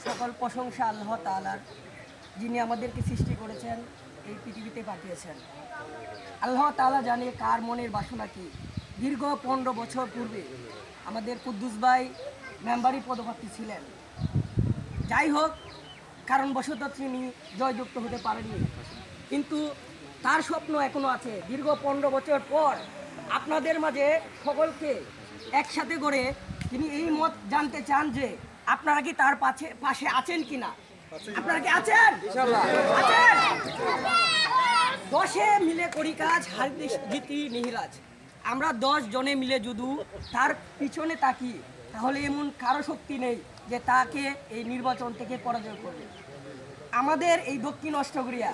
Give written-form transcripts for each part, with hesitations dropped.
সকল প্রশংসা আল্লাহ তাআলার, যিনি আমাদেরকে সৃষ্টি করেছেন, এই পৃথিবীতে পাঠিয়েছেন। আল্লাহ তাআলা জানে কার মনের বাসনা কী। দীর্ঘ 15 বছর পূর্বে আমাদের কুদ্দুস ভাই মেম্বারি পদপ্রার্থী ছিলেন। যাই হোক, কারণবশত তিনি জয়যুক্ত হতে পারেননি, কিন্তু তার স্বপ্ন এখনও আছে। দীর্ঘ 15 বছর পর আপনাদের মাঝে সকলকে একসাথে করে তিনি এই মত জানতে চান যে আপনারা কি তার পাশে আছেন কিনা। আপনারা কি আছেন? আছেন? 10 মিলে করি কাজ, হারিতে জিতি নিহিরাজ। আমরা 10 জনে মিলে যদি তার পিছনে তাকি, তাহলে এমন কারো শক্তি নেই যে তাকে এই নির্বাচন থেকে পরাজয় করবে। আমাদের এই দক্ষিণ অষ্টগ্রিয়া,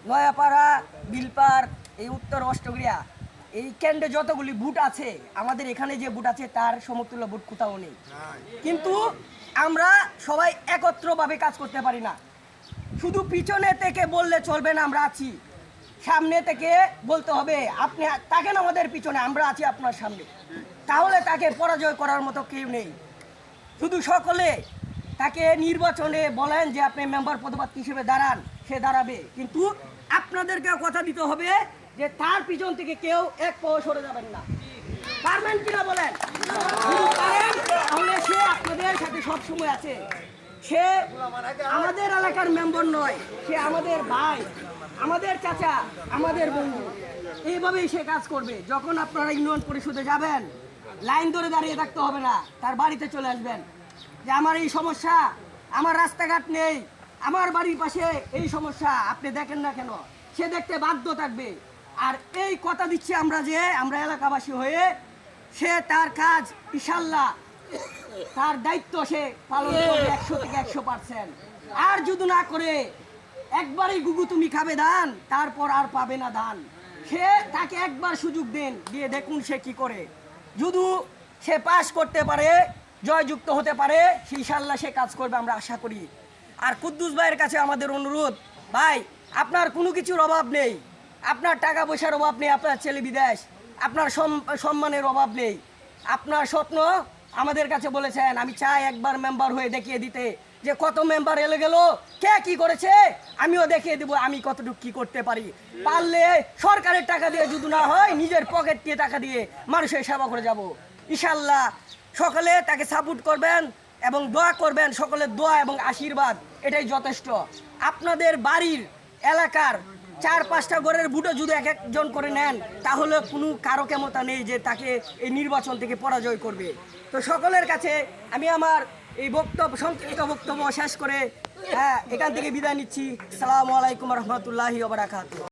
নয়াপাড়া, বিলপার, এই উত্তর অষ্টগ্রিয়া, এই কেন্দ্রে যতগুলি বুট আছে, আমাদের এখানে যে বুট আছে তার সমতুল্য বুট কোথাও নেই। কিন্তু আমরা সবাই একত্রভাবে কাজ করতে পারি না। শুধু পিছনে থেকে বললে চলবে না আমরা আছি, সামনে থেকে বলতে হবে আপনি থাকেন আমাদের পিছনে, আমরা আছি আপনার সামনে। তাহলে তাকে পরাজয় করার মতো কেউ নেই। শুধু সকলে তাকে নির্বাচনে বলেন যে আপনি মেম্বার পদপ্রার্থী হিসেবে দাঁড়ান, সে দাঁড়াবে। কিন্তু আপনাদেরকেও কথা দিতে হবে যে তার পিছন থেকে কেউ এক পাও সরে যাবেন না। পারবেন কিনা বলেন? যদি পারেন তাহলে সে আপনাদের সাথে সবসময় আছে। সে আমাদের এলাকার মেম্বার নয়, সে আমাদের ভাই, আমাদের চাচা, আমাদের বন্ধু। এইভাবেই সে কাজ করবে। যখন আপনারা ইউনিয়ন পরিষদে যাবেন, লাইন ধরে দাঁড়িয়ে থাকতে হবে না, তার বাড়িতে চলে আসবেন যে আমার এই সমস্যা, আমার রাস্তাঘাট নেই, আমার বাড়ির পাশে এই সমস্যা, আপনি দেখেন না কেন, সে দেখতে বাধ্য থাকবে। আর এই কথা দিচ্ছি আমরা যে আমরা এলাকাবাসী হয়ে, সে তার কাজ ইনশাল্লাহ, তার দায়িত্ব সে পালন করবে 100 থেকে 100%। আর যদি না করে একবারই গুগু তুমি খাবে ধান, তারপর আর পাবে না ধান। সে তাকে একবার সুযোগ দেন, দিয়ে দেখুন সে কি করে। যদি সে পাস করতে পারে, জয়যুক্ত হতে পারে, ইনশাল্লাহ সে কাজ করবে আমরা আশা করি। আর কুদ্দুস ভাইয়ের কাছে আমাদের অনুরোধ, ভাই আপনার কোনো কিছুর অভাব নেই, আপনার টাকা পয়সার অভাব নেই, আপনার ছেলে বিদেশ, আপনার সম্মানের অভাব নেই। আপনার স্বপ্ন আমাদের কাছে বলেছেন, আমি চাই একবার মেম্বার হয়ে দেখিয়ে দিতে যে কত মেম্বার এলে গেল, কে কি করেছে, আমিও দেখিয়ে দেবো আমি কতটুকু কি করতে পারি। পারলে সরকারের টাকা দিয়ে যদি না হয়, নিজের পকেট দিয়ে টাকা দিয়ে মানুষের সেবা করে যাব। ইনশাল্লাহ সকলে তাকে সাপোর্ট করবেন এবং দোয়া করবেন। সকলের দোয়া এবং আশীর্বাদ এটাই যথেষ্ট। আপনাদের বাড়ির এলাকার 4-5টা ঘরের বুটও যদি এক একজন করে নেন, তাহলে কোনো কারো ক্ষমতা নেই যে তাকে এই নির্বাচন থেকে পরাজয় করবে। তো সকলের কাছে আমি আমার এই সংক্ষিপ্ত বক্তব্য শেষ করে এখান থেকে বিদায় নিচ্ছি। আসসালামু আলাইকুম রহমতুল্লাহি ওয়া বারাকাতুহু।